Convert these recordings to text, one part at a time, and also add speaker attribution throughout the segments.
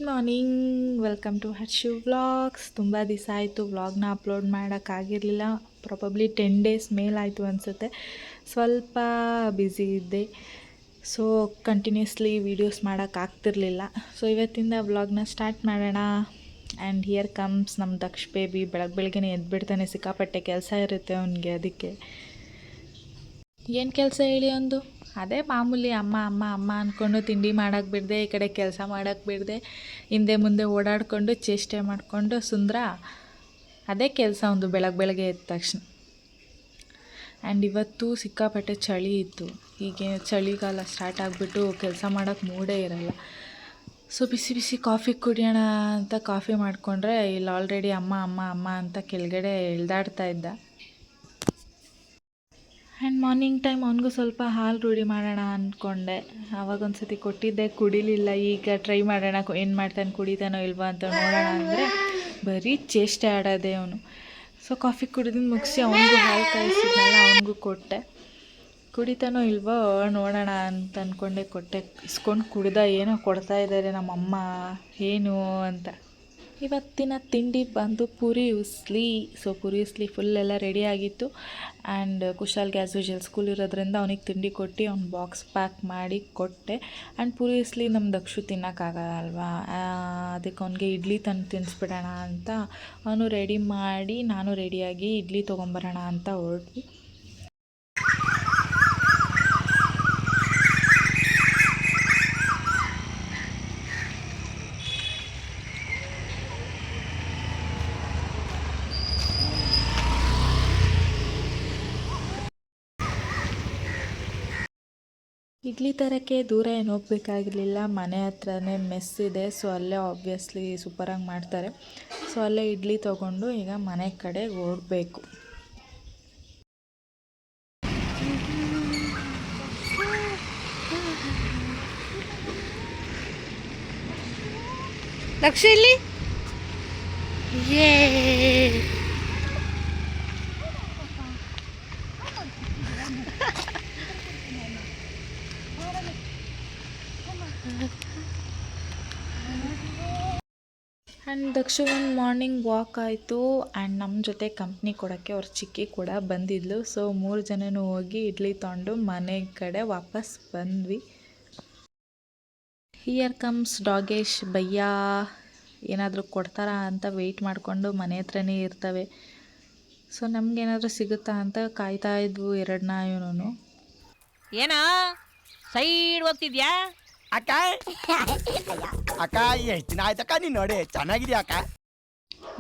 Speaker 1: Morning, welcome to Harshu vlogs. ತುಂಬ ದಿವಸ ಆಯಿತು ವ್ಲಾಗ್ನ ಅಪ್ಲೋಡ್ ಮಾಡೋಕ್ಕಾಗಿರಲಿಲ್ಲ. ಪ್ರಾಬಬ್ಲಿ 10 ಡೇಸ್ ಮೇಲಾಯಿತು ಅನಿಸುತ್ತೆ. ಸ್ವಲ್ಪ ಬ್ಯುಸಿ ಇದ್ದೆ, ಸೊ ಕಂಟಿನ್ಯೂಸ್ಲಿ ವೀಡಿಯೋಸ್ ಮಾಡೋಕ್ಕಾಗ್ತಿರ್ಲಿಲ್ಲ. ಸೊ ಇವತ್ತಿಂದ ವ್ಲಾಗ್ನ ಸ್ಟಾರ್ಟ್ ಮಾಡೋಣ. ಆ್ಯಂಡ್ ಹಿಯರ್ ಕಮ್ಸ್ ನಮ್ಮ ದಕ್ಷ ಬೇಬಿ. ಬೆಳಗ್ಗೆನೇ ಎದ್ಬಿಡ್ತಾನೆ, ಸಿಕ್ಕಾಪಟ್ಟೆ ಕೆಲಸ ಇರುತ್ತೆ ಅವನಿಗೆ. ಅದಕ್ಕೆ ಏನು ಕೆಲಸ ಹೇಳಿ ಒಂದು ಅದೇ ಮಾಮೂಲಿ ಅಮ್ಮ ಅಮ್ಮ ಅಮ್ಮ ಅಂದ್ಕೊಂಡು ತಿಂಡಿ ಮಾಡೋಕ್ಕೆ ಬಿಡದೆ, ಈ ಕಡೆ ಕೆಲಸ ಮಾಡೋಕ್ಕೆ ಬಿಡದೆ, ಹಿಂದೆ ಮುಂದೆ ಓಡಾಡಿಕೊಂಡು ಚೇಷ್ಟೆ ಮಾಡಿಕೊಂಡು ಸುಂದರ. ಅದೇ ಕೆಲಸ ಒಂದು ಬೆಳಗ್ಗೆ ಎದ್ದ ತಕ್ಷಣ. ಆ್ಯಂಡ್ ಇವತ್ತು ಸಿಕ್ಕಾಪಟ್ಟೆ ಚಳಿ ಇತ್ತು. ಹೀಗೆ ಚಳಿಗಾಲ ಸ್ಟಾರ್ಟ್ ಆಗಿಬಿಟ್ಟು ಕೆಲಸ ಮಾಡೋಕ್ಕೆ ಮೂಡೇ ಇರಲ್ಲ. ಸೊ ಬಿಸಿ ಬಿಸಿ ಕಾಫಿ ಕುಡಿಯೋಣ ಅಂತ ಕಾಫಿ ಮಾಡಿಕೊಂಡ್ರೆ ಇಲ್ಲಿ ಆಲ್ರೆಡಿ ಅಮ್ಮ ಅಮ್ಮ ಅಮ್ಮ ಅಂತ ಕೆಳಗಡೆ ಎಳ್ದಾಡ್ತಾ ಇದ್ದ. ಆ್ಯಂಡ್ ಮಾರ್ನಿಂಗ್ ಟೈಮ್ ಅವನಿಗೂ ಸ್ವಲ್ಪ ಹಾಲು ರೂಢಿ ಮಾಡೋಣ ಅಂದ್ಕೊಂಡೆ. ಆವಾಗೊಂದು ಸತಿ ಕೊಟ್ಟಿದ್ದೆ, ಕುಡಿಲಿಲ್ಲ. ಈಗ ಟ್ರೈ ಮಾಡೋಣ, ಏನು ಮಾಡ್ತಾನೆ, ಕುಡಿತಾನೋ ಇಲ್ವಾ ಅಂತ ನೋಡೋಣ ಅಂದರೆ ಬರೀ ಚೇಷ್ಟೆ ಆಡೋದೆ ಅವನು. ಸೊ ಕಾಫಿ ಕುಡಿದು ಮುಗಿಸಿ ಅವನಿಗೂ ಹಾಲು ಕಾಯಿಸಿದ್ನಲ್ಲ, ಅವನಿಗೂ ಕೊಟ್ಟೆ. ಕುಡಿತಾನೋ ಇಲ್ವೋ ನೋಡೋಣ ಅಂತ ಅಂದ್ಕೊಂಡೆ, ಕೊಟ್ಟೆ. ಇಸ್ಕೊಂಡು ಕುಡ್ದ. ಏನೋ ಕೊಡ್ತಾ ಇದ್ದಾರೆ ನಮ್ಮಮ್ಮ, ಏನು ಅಂತ. ಇವತ್ತಿನ ತಿಂಡಿ ಬಂದು ಪೂರಿ ಉಸ್ಲಿ. ಸೊ ಪೂರಿ ಉಸ್ಲಿ ಫುಲ್ಲೆಲ್ಲ ರೆಡಿ ಆಗಿತ್ತು. ಆ್ಯಂಡ್ ಕುಶಾಲ್ಗೆ ಆ್ಯಸ್ ಯೂಶುವಲ್ ಸ್ಕೂಲ್ ಇರೋದ್ರಿಂದ ಅವನಿಗೆ ತಿಂಡಿ ಕೊಟ್ಟು ಅವ್ನು ಬಾಕ್ಸ್ ಪ್ಯಾಕ್ ಮಾಡಿ ಕೊಟ್ಟೆ. ಆ್ಯಂಡ್ ಪೂರಿ ಉಸ್ಲಿ ನಮ್ಮ ದಕ್ಷು ತಿನ್ನೋಕ್ಕಾಗಲ್ವಾ, ಅದಕ್ಕೆ ಅವನಿಗೆ ಇಡ್ಲಿ ತಂದು ತಿನ್ನಿಸ್ಬಿಡೋಣ ಅಂತ ಅವನು ರೆಡಿ ಮಾಡಿ, ನಾನು ರೆಡಿಯಾಗಿ ಇಡ್ಲಿ ತೊಗೊಂಬರೋಣ ಅಂತ ಹೊರಟ್ವಿ. ಇಡ್ಲಿ ತರೋಕ್ಕೆ ದೂರ ಏನು ಹೋಗ್ಬೇಕಾಗಿರಲಿಲ್ಲ, ಮನೆ ಹತ್ರನೇ ಮೆಸ್ ಇದೆ. ಸೊ ಅಲ್ಲೇ ಆಬ್ವಿಯಸ್ಲಿ ಸೂಪರಾಗಿ ಮಾಡ್ತಾರೆ. ಸೊ ಅಲ್ಲೇ ಇಡ್ಲಿ ತೊಗೊಂಡು ಈಗ ಮನೆ ಕಡೆ ಓಡಬೇಕು. ದಕ್ಷ ಇಲ್ಲಿ ಆ್ಯಂಡ್ ದಕ್ಷ ಒಂದು ಮಾರ್ನಿಂಗ್ ವಾಕ್ ಆಯಿತು. ಆ್ಯಂಡ್ ನಮ್ಮ ಜೊತೆ ಕಂಪ್ನಿ ಕೊಡೋಕ್ಕೆ ಅವ್ರ ಚಿಕ್ಕಿ ಕೂಡ ಬಂದಿದ್ಲು. ಸೊ 3 ಜನನೂ ಹೋಗಿ ಇಡ್ಲಿ ತೊಗೊಂಡು ಮನೆ ಕಡೆ ವಾಪಸ್ ಬಂದ್ವಿ. ಹಿಯರ್ ಕಮ್ಸ್ ಡಾಗೇಶ್ ಭಯ್ಯ. ಏನಾದರೂ ಕೊಡ್ತಾರಾ ಅಂತ ವೆಯ್ಟ್ ಮಾಡಿಕೊಂಡು ಮನೆ ಹತ್ರನೇ ಇರ್ತವೆ. ಸೊ ನಮಗೇನಾದರೂ ಸಿಗುತ್ತಾ ಅಂತ ಕಾಯ್ತಾ ಇದ್ವು 2 ನಾಯಿನೂ.
Speaker 2: ಏನೋ ಸೈಡ್ ಹೋಗ್ತಿದ್ಯಾ
Speaker 3: ಅಕ್ಕ? ಅಕ್ಕ ಎಷ್ಟು ದಿನ ಆಯ್ತಕ್ಕ ನೀನು ನೋಡಿ, ಚೆನ್ನಾಗಿದ್ಯಾ ಅಕ್ಕ?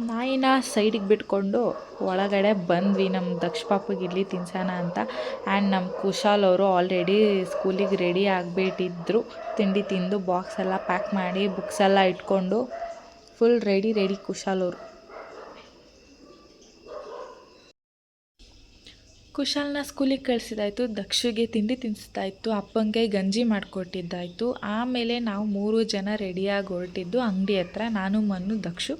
Speaker 1: ನಾಯಿನ ಸೈಡಿಗೆ ಬಿಟ್ಕೊಂಡು ಒಳಗಡೆ ಬಂದ್ವಿ ನಮ್ಮ ದಕ್ಷ ಪಾಪಿಗೆ ಇಡ್ಲಿ ತಿನ್ಸೋಣ ಅಂತ. ಆ್ಯಂಡ್ ನಮ್ಮ ಕುಶಾಲ್ ಅವರು ಆಲ್ರೆಡಿ ಸ್ಕೂಲಿಗೆ ರೆಡಿ ಆಗಿಬಿಟ್ಟಿದ್ರು. ತಿಂಡಿ ತಿಂದು ಬಾಕ್ಸ್ ಎಲ್ಲ ಪ್ಯಾಕ್ ಮಾಡಿ ಬುಕ್ಸ್ ಎಲ್ಲ ಇಟ್ಕೊಂಡು ಫುಲ್ ರೆಡಿ ಕುಶಾಲ್ ಅವರು. ಕುಶಾಲ್ನ ಸ್ಕೂಲಿಗೆ ಕಳಿಸಿದಾಯಿತು, ದಕ್ಷಿಗೆ ತಿಂಡಿ ತಿನ್ನಿಸ್ತಾಯಿತ್ತು, ಅಪ್ಪಂಗೆ ಗಂಜಿ ಮಾಡಿಕೊಟ್ಟಿದ್ದಾಯಿತು. ಆಮೇಲೆ ನಾವು 3 ಜನ ರೆಡಿಯಾಗಿ ಹೊರಟಿದ್ದು ಅಂಗಡಿ ಹತ್ರ, ನಾನು ಮನು ದಕ್ಷು.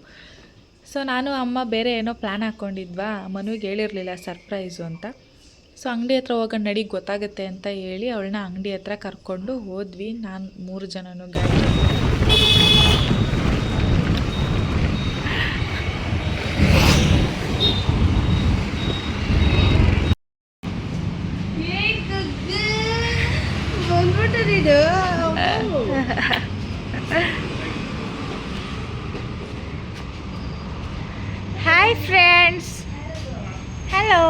Speaker 1: ಸೊ ನಾನು ಅಮ್ಮ ಬೇರೆ ಏನೋ ಪ್ಲ್ಯಾನ್ ಹಾಕ್ಕೊಂಡಿದ್ವಾ, ಮನುಗೆ ಹೇಳಿರಲಿಲ್ಲ ಸರ್ಪ್ರೈಸು ಅಂತ. ಸೊ ಅಂಗಡಿ ಹತ್ರ ಹೋಗೋಣ ನಡಿ, ಗೊತ್ತಾಗುತ್ತೆ ಅಂತ ಹೇಳಿ ಅವಳನ್ನ ಅಂಗಡಿ ಹತ್ರ ಕರ್ಕೊಂಡು ಹೋದ್ವಿ. ನಾನು 3 ಜನನೂ ಗಾಡಿ. Hi friends, hello.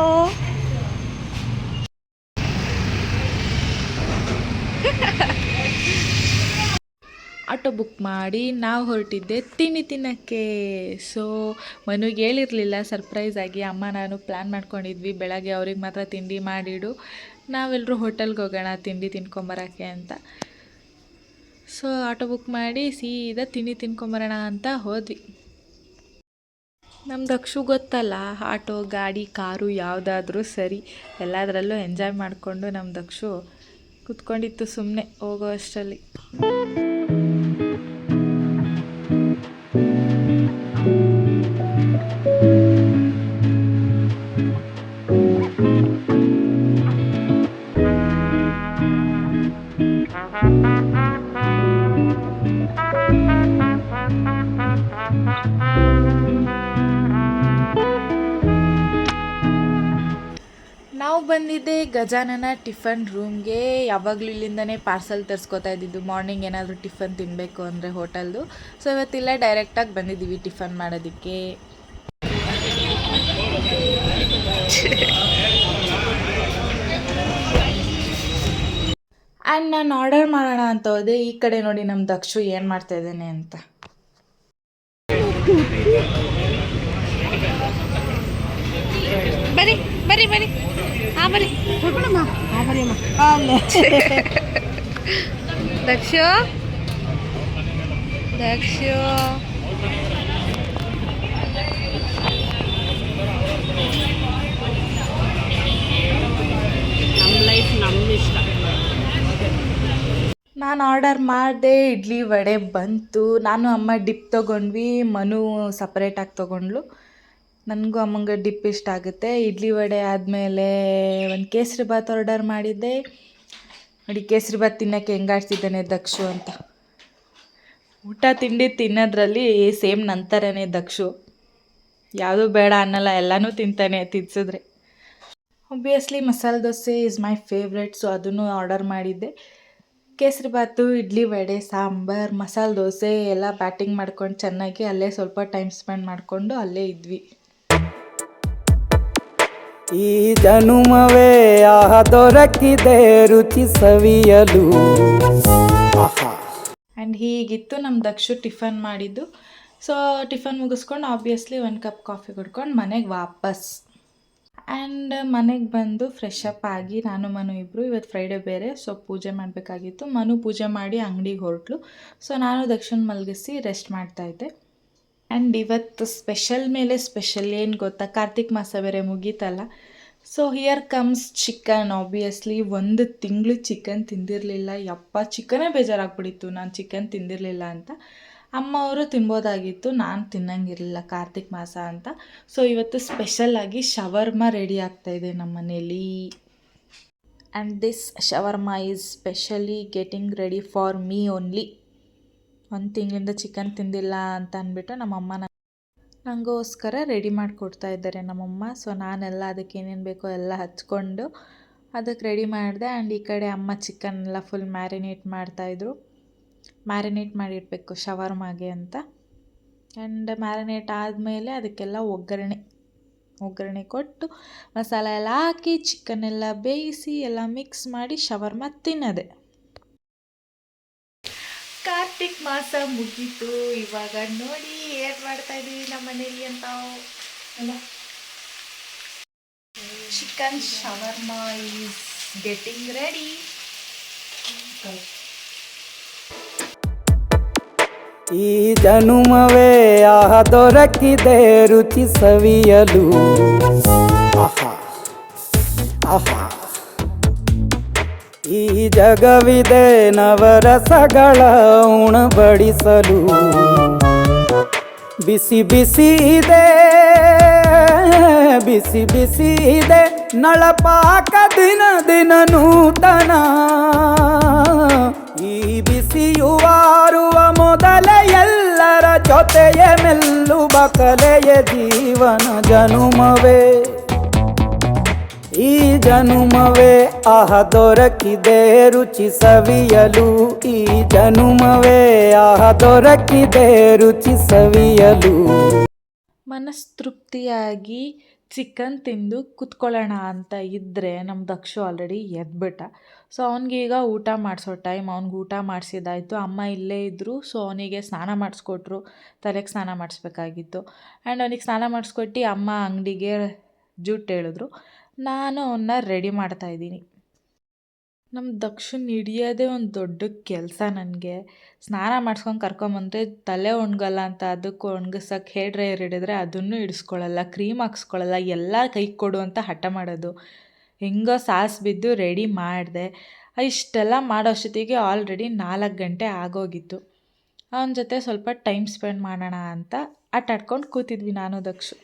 Speaker 1: Auto book ಮಾಡಿ ನಾವು ಹೊರಟಿದ್ದೆ ತಿಂಡಿ ತಿನ್ನೋಕ್ಕೆ. ಸೊ ಮನುಗೆ ಹೇಳಿರಲಿಲ್ಲ ಸರ್ಪ್ರೈಸ್ ಆಗಿ. ಅಮ್ಮ ನಾನು ಪ್ಲ್ಯಾನ್ ಮಾಡ್ಕೊಂಡಿದ್ವಿ ಬೆಳಗ್ಗೆ ಅವ್ರಿಗೆ ಮಾತ್ರ ತಿಂಡಿ ಮಾಡಿಡು, ನಾವೆಲ್ಲರೂ ಹೋಟೆಲ್ಗೆ ಹೋಗೋಣ ತಿಂಡಿ ತಿನ್ಕೊಂಬರೋಕ್ಕೆ ಅಂತ. ಸೊ ಆಟೋ ಬುಕ್ ಮಾಡಿ ಸೀದಾ ತಿಂಡಿ ತಿನ್ಕೊಂಬರೋಣ ಅಂತ ಹೋದ್ವಿ. ನಮ್ಮ ದಕ್ಷು ಗೊತ್ತಲ್ಲ, ಆಟೋ ಗಾಡಿ ಕಾರು ಯಾವುದಾದ್ರೂ ಸರಿ, ಎಲ್ಲದರಲ್ಲೂ ಎಂಜಾಯ್ ಮಾಡಿಕೊಂಡು ನಮ್ಮ ದಕ್ಷು ಕೂತ್ಕೊಂಡಿತ್ತು ಸುಮ್ಮನೆ ಹೋಗೋ ಅಷ್ಟರಲ್ಲಿ. ಗಜಾನನ ಟಿಫನ್ ರೂಮ್ಗೆ ಯಾವಾಗಲೂ ಇಲ್ಲಿಂದನೇ ಪಾರ್ಸಲ್ ತರಿಸ್ಕೊತಾ ಇದ್ದಿದ್ದು ಮಾರ್ನಿಂಗ್ ಏನಾದರೂ ಟಿಫನ್ ತಿನ್ನಬೇಕು ಅಂದರೆ ಹೋಟೆಲ್ದು. ಸೊ ಇವತ್ತಿಲ್ಲ ಡೈರೆಕ್ಟಾಗಿ ಬಂದಿದ್ದೀವಿ ಟಿಫನ್ ಮಾಡೋದಕ್ಕೆ. ಆ್ಯಂಡ್ ನಾನು ಆರ್ಡರ್ ಮಾಡೋಣ ಅಂತ ಹೋದೆ. ಈ ಕಡೆ ನೋಡಿ ನಮ್ಮ ದಕ್ಷು ಏನು ಮಾಡ್ತಾ ಇದ್ದಾನೆ ಅಂತ.
Speaker 2: ಬರಿ ಬರಿ ಬರಿ ಹಾಂ ಬರಿ ಕೊಡ್ಬಿಡಮ್ಮ ಹಾಂ ಬರಿ ಅಮ್ಮ ದಕ್ಷು ದಕ್ಷು ನಮ್ಮ ಲೈಫ್ ನಮ್ಮ ಇಷ್ಟ.
Speaker 1: ನಾನು ಆರ್ಡರ್ ಮಾಡಿದೆ, ಇಡ್ಲಿ ವಡೆ ಬಂತು. ನಾನು ಅಮ್ಮ ಡಿಪ್ ತೊಗೊಂಡ್ವಿ, ಮನು ಸಪ್ರೇಟಾಗಿ ತೊಗೊಂಡ್ಲು. ನನಗೂ ಅಮ್ಮಂಗೆ ಡಿಪ್ ಇಷ್ಟ ಆಗುತ್ತೆ. ಇಡ್ಲಿ ವಡೆ ಆದಮೇಲೆ ಒಂದು ಕೇಸರಿ ಬಾತ್ ಆರ್ಡರ್ ಮಾಡಿದ್ದೆ. ನೋಡಿ ಕೇಸರಿ ಬಾತ್ ತಿನ್ನೋಕ್ಕೆ ಹೆಂಗಾಡ್ತಿದ್ದಾನೆ ದಕ್ಷು ಅಂತ. ಊಟ ತಿಂಡಿ ತಿನ್ನೋದ್ರಲ್ಲಿ ಸೇಮ್ ನಂತರನೇ ದಕ್ಷು. ಯಾವುದೂ ಬೇಡ ಅನ್ನಲ್ಲ, ಎಲ್ಲನೂ ತಿಂತಾನೆ ತಿನ್ಸಿದ್ರೆ. Obviously masala dosa is my favourite, so ಅದನ್ನು ಆರ್ಡರ್ ಮಾಡಿದ್ದೆ. ಕೇಸರಿ ಬಾತು, ಇಡ್ಲಿ ವಡೆ, ಸಾಂಬಾರು, ಮಸಾಲೆ ದೋಸೆ ಎಲ್ಲ ಬ್ಯಾಟಿಂಗ್ ಮಾಡ್ಕೊಂಡು ಚೆನ್ನಾಗಿ ಅಲ್ಲೇ ಸ್ವಲ್ಪ ಟೈಮ್ ಸ್ಪೆಂಡ್ ಮಾಡಿಕೊಂಡು ಅಲ್ಲೇ ಇದ್ವಿ.
Speaker 4: ಈ ಜನುಮವೇ ದೊರಕಿದೆ ರುಚಿ ಸವಿಯಲು.
Speaker 1: ಆ್ಯಂಡ್ ಹೀಗಿತ್ತು ನಮ್ಮ ದಕ್ಷು ಟಿಫನ್ ಮಾಡಿದ್ದು. ಸೊ ಟಿಫನ್ ಮುಗಿಸ್ಕೊಂಡು ಆಬ್ವಿಯಸ್ಲಿ 1 ಕಪ್ ಕಾಫಿ ಕುಡ್ಕೊಂಡು ಮನೆಗೆ ವಾಪಸ್. ಆ್ಯಂಡ್ ಮನೆಗೆ ಬಂದು ಫ್ರೆಶ್ ಅಪ್ ಆಗಿ ನಾನು ಮನು ಇಬ್ಬರು, ಇವತ್ತು ಫ್ರೈಡೇ ಬೇರೆ, ಸೊ ಪೂಜೆ ಮಾಡಬೇಕಾಗಿತ್ತು. ಮನು ಪೂಜೆ ಮಾಡಿ ಅಂಗಡಿಗೆ ಹೊರಟ್ಲು. ಸೊ ನಾನು ದಕ್ಷಿಣ ಮಲಗಿಸಿ ರೆಸ್ಟ್ ಮಾಡ್ತಾಯಿದ್ದೆ. ಆ್ಯಂಡ್ ಇವತ್ತು ಸ್ಪೆಷಲ್ ಮೇಲೆ ಸ್ಪೆಷಲ್ ಏನು ಗೊತ್ತಾ, ಕಾರ್ತಿಕ್ ಮಾಸ ಬೇರೆ ಮುಗೀತಲ್ಲ. So here comes chicken. Obviously 1 ತಿಂಗಳು ಚಿಕನ್ ತಿಂದಿರಲಿಲ್ಲ. ಯಪ್ಪ ಚಿಕನೇ ಬೇಜಾರಾಗ್ಬಿಟ್ಟಿತ್ತು ನಾನು ಚಿಕನ್ ತಿಂದಿರಲಿಲ್ಲ ಅಂತ. ಅಮ್ಮ ಅವರು ತಿನ್ಬೋದಾಗಿತ್ತು, ನಾನು ತಿನ್ನಂಗಿರಲಿಲ್ಲ ಕಾರ್ತಿಕ್ ಮಾಸ ಅಂತ. ಸೊ ಇವತ್ತು ಸ್ಪೆಷಲಾಗಿ ಶವರ್ಮ ರೆಡಿ ಆಗ್ತಾಯಿದೆ ನಮ್ಮ ಮನೇಲಿ. And this shawarma is specially getting ready for me only. 1 ತಿಂಗಳಿಂದ ಚಿಕನ್ ತಿಂದಿಲ್ಲ ಅಂತ ಅಂದ್ಬಿಟ್ಟು ನಮ್ಮಮ್ಮ ನನಗೋಸ್ಕರ ರೆಡಿ ಮಾಡಿಕೊಡ್ತಾ ಇದ್ದಾರೆ ನಮ್ಮಮ್ಮ. ಸೊ ನಾನೆಲ್ಲ ಅದಕ್ಕೆ ಏನೇನು ಬೇಕೋ ಎಲ್ಲ ಹಚ್ಕೊಂಡು ಅದಕ್ಕೆ ರೆಡಿ ಮಾಡಿದೆ. ಆ್ಯಂಡ್ ಈ ಕಡೆ ಅಮ್ಮ ಚಿಕನ್ ಎಲ್ಲ ಫುಲ್ ಮ್ಯಾರಿನೇಟ್ ಮಾಡ್ತಾಯಿದ್ರು. ಮ್ಯಾರಿನೇಟ್ ಮಾಡಿಡಬೇಕು ಶವರ್ಮಾಗೆ ಅಂತ. ಆ್ಯಂಡ್ ಮ್ಯಾರಿನೇಟ್ ಆದಮೇಲೆ ಅದಕ್ಕೆಲ್ಲ ಒಗ್ಗರಣೆ ಕೊಟ್ಟು ಮಸಾಲೆ ಎಲ್ಲ ಹಾಕಿ ಚಿಕನ್ನೆಲ್ಲ ಬೇಯಿಸಿ ಎಲ್ಲ ಮಿಕ್ಸ್ ಮಾಡಿ ಶವರ್ಮ ತಿನ್ನೋದೆ. ಕಾರ್ತಿಕ್ ಮಾಸ ಮುಗೀತು. ಇವಾಗ ನೋಡಿ ಏನು ಮಾಡ್ತಾಯಿದ್ದೀವಿ ನಮ್ಮ ಮನೇಲಿ ಅಂತ. Chicken shawarma is getting ready.
Speaker 4: ಈ ಜನುಮವೇ ದೊರಕಿದೆ ರುಚಿ ಸವಿಯಲು. ಈ ಜಗವಿದೆ ನವರಸಗಳ ಉಣಬಡಿಸಲು. ಬಿಸಿ ಬಿಸಿ ಇದೆ ಬಿಸಿ ಬಿಸಿ ಇದೆ ನಳಪಾಕ ದಿನ ದಿನ ನೂತನ. ಈ ಬಿಸಿಯುವಾರುವ ಮೊದಲೇ ಎಲ್ಲರ ಜೊತೆಯೇ ಮೆಲ್ಲುವ ಕಲೆಯ ಜೀವನ ಜನುಮವೇ. ಈ ಜನುಮವೇ ದೊರಕಿದೆ ರುಚಿ ಸವಿಯಲು. ಈ ಜನುಮವೇ ದೊರಕಿದೆ ರುಚಿ ಸವಿಯಲು.
Speaker 1: ಮನಸ್ತೃಪ್ತಿಯಾಗಿ ಚಿಕನ್ ತಿಂದು ಕುತ್ಕೊಳ್ಳೋಣ ಅಂತ ಇದ್ದರೆ ನಮ್ಮ ದಕ್ಷು ಆಲ್ರೆಡಿ ಎದ್ಬಿಟ್ಟ. ಸೊ ಅವನಿಗೀಗ ಊಟ ಮಾಡಿಸೋ ಟೈಮ್. ಅವ್ನಿಗೆ ಊಟ ಮಾಡಿಸಿದ್ದಾಯಿತು. ಅಮ್ಮ ಇಲ್ಲೇ ಇದ್ದರು. ಸೊ ಅವನಿಗೆ ಸ್ನಾನ ಮಾಡಿಸ್ಕೊಟ್ರು. ತಲೆಗೆ ಸ್ನಾನ ಮಾಡಿಸ್ಬೇಕಾಗಿತ್ತು. ಆ್ಯಂಡ್ ಅವನಿಗೆ ಸ್ನಾನ ಮಾಡಿಸ್ಕೊಟ್ಟು ಅಮ್ಮ ಅಂಗಡಿಗೆ ಜೂಟ್ ಹೇಳಿದ್ರು. ನಾನು ಅವನ್ನ ರೆಡಿ ಮಾಡ್ತಾಯಿದ್ದೀನಿ. ನಮ್ಮ ದಕ್ಷಿಣ ಹಿಡಿಯೋದೇ ಒಂದು ದೊಡ್ಡ ಕೆಲಸ ನನಗೆ. ಸ್ನಾನ ಮಾಡಿಸ್ಕೊಂಡು ಕರ್ಕೊಂಬಂದರೆ ತಲೆ ಒಣಗಲ್ಲ ಅಂತ ಅದಕ್ಕೆ ಒಣಗಿಸೋಕ್ಕೆ ಹೇರ್ ಡ್ರೈಯರ್ ಹಿಡಿದ್ರೆ ಅದನ್ನು ಹಿಡಿಸ್ಕೊಳ್ಳಲ್ಲ, ಕ್ರೀಮ್ ಹಾಕ್ಸ್ಕೊಳ್ಳಲ್ಲ, ಎಲ್ಲ ಕೈಗೆ ಕೊಡು ಅಂತ ಹಠ ಮಾಡೋದು. ಹೆಂಗೋ ಸಾಸ್ ಬಿದ್ದು ರೆಡಿ ಮಾಡಿದೆ. ಇಷ್ಟೆಲ್ಲ ಮಾಡೋ ಅಷ್ಟೊತ್ತಿಗೆ ಆಲ್ರೆಡಿ 4 ಗಂಟೆ ಆಗೋಗಿತ್ತು. ಅವನ ಜೊತೆ ಸ್ವಲ್ಪ ಟೈಮ್ ಸ್ಪೆಂಡ್ ಮಾಡೋಣ ಅಂತ ಆಟಾಡ್ಕೊಂಡು ಕೂತಿದ್ವಿ ನಾನು ದಕ್ಷು.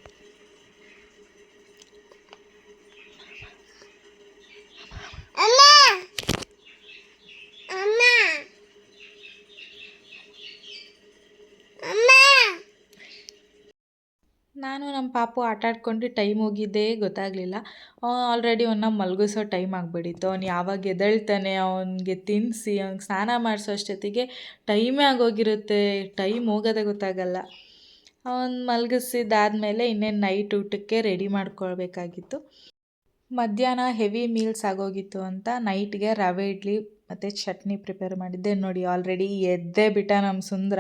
Speaker 1: ನಾನು ನಮ್ಮ ಪಾಪು ಆಟ ಆಡ್ಕೊಂಡು ಟೈಮ್ ಹೋಗಿದ್ದೇ ಗೊತ್ತಾಗಲಿಲ್ಲ. ಆಲ್ರೆಡಿ ಅವನ್ನ ಮಲಗಿಸೋ ಟೈಮ್ ಆಗಿಬಿಟ್ಟಿತ್ತು. ಅವ್ನು ಯಾವಾಗ ಎದ್ದೇಳ್ತಾನೆ, ಅವನಿಗೆ ತಿನ್ನಿಸಿ ಅವ್ನಿಗೆ ಸ್ನಾನ ಮಾಡಿಸೋ ಅಷ್ಟೊತ್ತಿಗೆ ಟೈಮೇ ಆಗೋಗಿರುತ್ತೆ. ಟೈಮ್ ಹೋಗೋದೇ ಗೊತ್ತಾಗಲ್ಲ. ಅವ್ನು ಮಲಗಿಸಿದ್ದಾದಮೇಲೆ ಇನ್ನೇನು ನೈಟ್ ಊಟಕ್ಕೆ ರೆಡಿ ಮಾಡ್ಕೊಳ್ಬೇಕಾಗಿತ್ತು. ಮಧ್ಯಾಹ್ನ ಹೆವಿ ಮೀಲ್ಸ್ ಆಗೋಗಿತ್ತು ಅಂತ ನೈಟ್ಗೆ ರವೆ ಇಡ್ಲಿ ಮತ್ತು ಚಟ್ನಿ ಪ್ರಿಪೇರ್ ಮಾಡಿದ್ದೆ. ನೋಡಿ ಆಲ್ರೆಡಿ ಎದ್ದೇ ಬಿಟ್ಟ ನಮ್ಮ ಸುಂದ್ರ.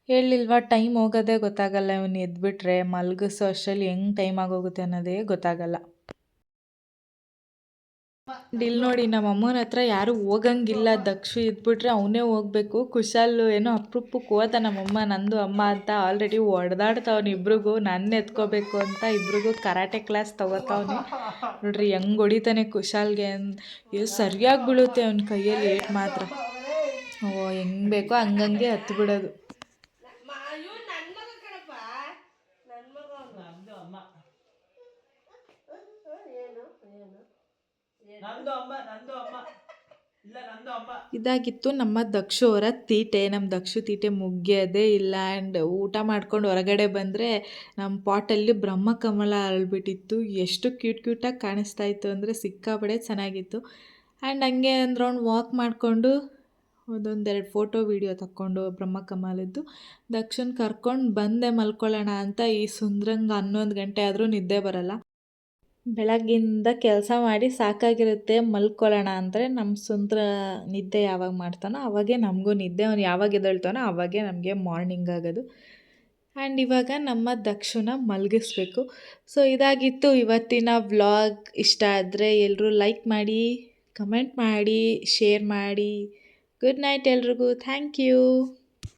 Speaker 1: ಹೇಳಿಲ್ವಾ, ಟೈಮ್ ಹೋಗೋದೇ ಗೊತ್ತಾಗಲ್ಲ. ಇವನು ಎದ್ಬಿಟ್ರೆ ಮಲಗಿಸೋ ಅಷ್ಟರಲ್ಲಿ ಹೆಂಗೆ ಟೈಮ್ ಆಗೋಗುತ್ತೆ ಅನ್ನೋದೇ ಗೊತ್ತಾಗಲ್ಲ. ಇಲ್ಲಿ ನೋಡಿ ನಮ್ಮ ಅಮ್ಮನ ಹತ್ರ ಯಾರೂ ಹೋಗಂಗಿಲ್ಲ. ದಕ್ಷು ಇದ್ಬಿಟ್ರೆ ಅವನೇ ಹೋಗ್ಬೇಕು. ಕುಶಾಲು ಏನೋ ಅಪರೂಪಕ್ಕೆ ಹೋದ ನಮ್ಮಮ್ಮ ನಂದು ಅಮ್ಮ ಅಂತ ಆಲ್ರೆಡಿ ಹೊಡೆದಾಡ್ತಾವ್ನು ಇಬ್ರಿಗೂ. ನನ್ನ ಎತ್ಕೋಬೇಕು ಅಂತ ಇಬ್ರಿಗೂ ಕರಾಟೆ ಕ್ಲಾಸ್ ತೊಗೋತಾವ್ನಿ. ನೋಡ್ರಿ ಹೆಂಗೆ ಹೊಡಿತಾನೆ ಕುಶಾಲ್ಗೆ ಸರಿಯಾಗಿ ಬೀಳುತ್ತೆ ಅವನ ಕೈಯಲ್ಲಿ ಏಟ್ ಮಾತ್ರ. ಹೆಂಗೆ ಬೇಕೋ ಹಂಗಂಗೆ ಹತ್ತು ಬಿಡೋದು. ಇದಾಗಿತ್ತು ನಮ್ಮ ದಕ್ಷು ಅವರ ತೀಟೆ. ನಮ್ಮ ದಕ್ಷು ತೀಟೆ ಮುಗಿಯೋದೇ ಇಲ್ಲ. ಆ್ಯಂಡ್ ಊಟ ಮಾಡ್ಕೊಂಡು ಹೊರಗಡೆ ಬಂದರೆ ನಮ್ಮ ಪಾಟಲ್ಲಿ ಬ್ರಹ್ಮಕಮಲ ಅರಳ್ಬಿಟ್ಟಿತ್ತು. ಎಷ್ಟು ಕ್ಯೂಟಾಗಿ ಕಾಣಿಸ್ತಾ ಇತ್ತು ಅಂದರೆ ಸಿಕ್ಕಾಪಡೆ ಚೆನ್ನಾಗಿತ್ತು. ಆ್ಯಂಡ್ ಹಂಗೆ ಒಂದು ರೌಂಡ್ ವಾಕ್ ಮಾಡಿಕೊಂಡು ಒಂದೊಂದೆರಡು ಫೋಟೋ ವೀಡಿಯೋ ತಕ್ಕೊಂಡು ಬ್ರಹ್ಮಕಮಲದ್ದು ದಕ್ಷನ್ ಕರ್ಕೊಂಡು ಬಂದೆ ಮಲ್ಕೊಳ್ಳೋಣ ಅಂತ. ಈ ಸುಂದ್ರಂಗೆ 11 ಗಂಟೆ ಆದರೂ ನಿದ್ದೆ ಬರಲ್ಲ. ಬೆಳಗ್ಗಿಂದ ಕೆಲಸ ಮಾಡಿ ಸಾಕಾಗಿರುತ್ತೆ, ಮಲ್ಕೊಳ್ಳೋಣ ಅಂದರೆ ನಮ್ಮ ಸುಂದ್ರ ನಿದ್ದೆ ಯಾವಾಗ ಮಾಡ್ತಾನೋ ಅವಾಗೇ ನಮಗೂ ನಿದ್ದೆ. ಅವ್ನು ಯಾವಾಗ ಎದ್ದೇಳ್ತಾನೋ ಅವಾಗೇ ನಮಗೆ ಮಾರ್ನಿಂಗ್ ಆಗೋದು. ಆ್ಯಂಡ್ ಇವಾಗ ನಮ್ಮ ದಕ್ಷುನ ಮಲಗಿಸ್ಬೇಕು. ಸೊ ಇದಾಗಿತ್ತು ಇವತ್ತಿನ ವ್ಲಾಗ್. ಇಷ್ಟ ಆದರೆ ಎಲ್ಲರೂ ಲೈಕ್ ಮಾಡಿ, ಕಮೆಂಟ್ ಮಾಡಿ, ಶೇರ್ ಮಾಡಿ. ಗುಡ್ ನೈಟ್ ಎಲ್ರಿಗೂ. Thank you.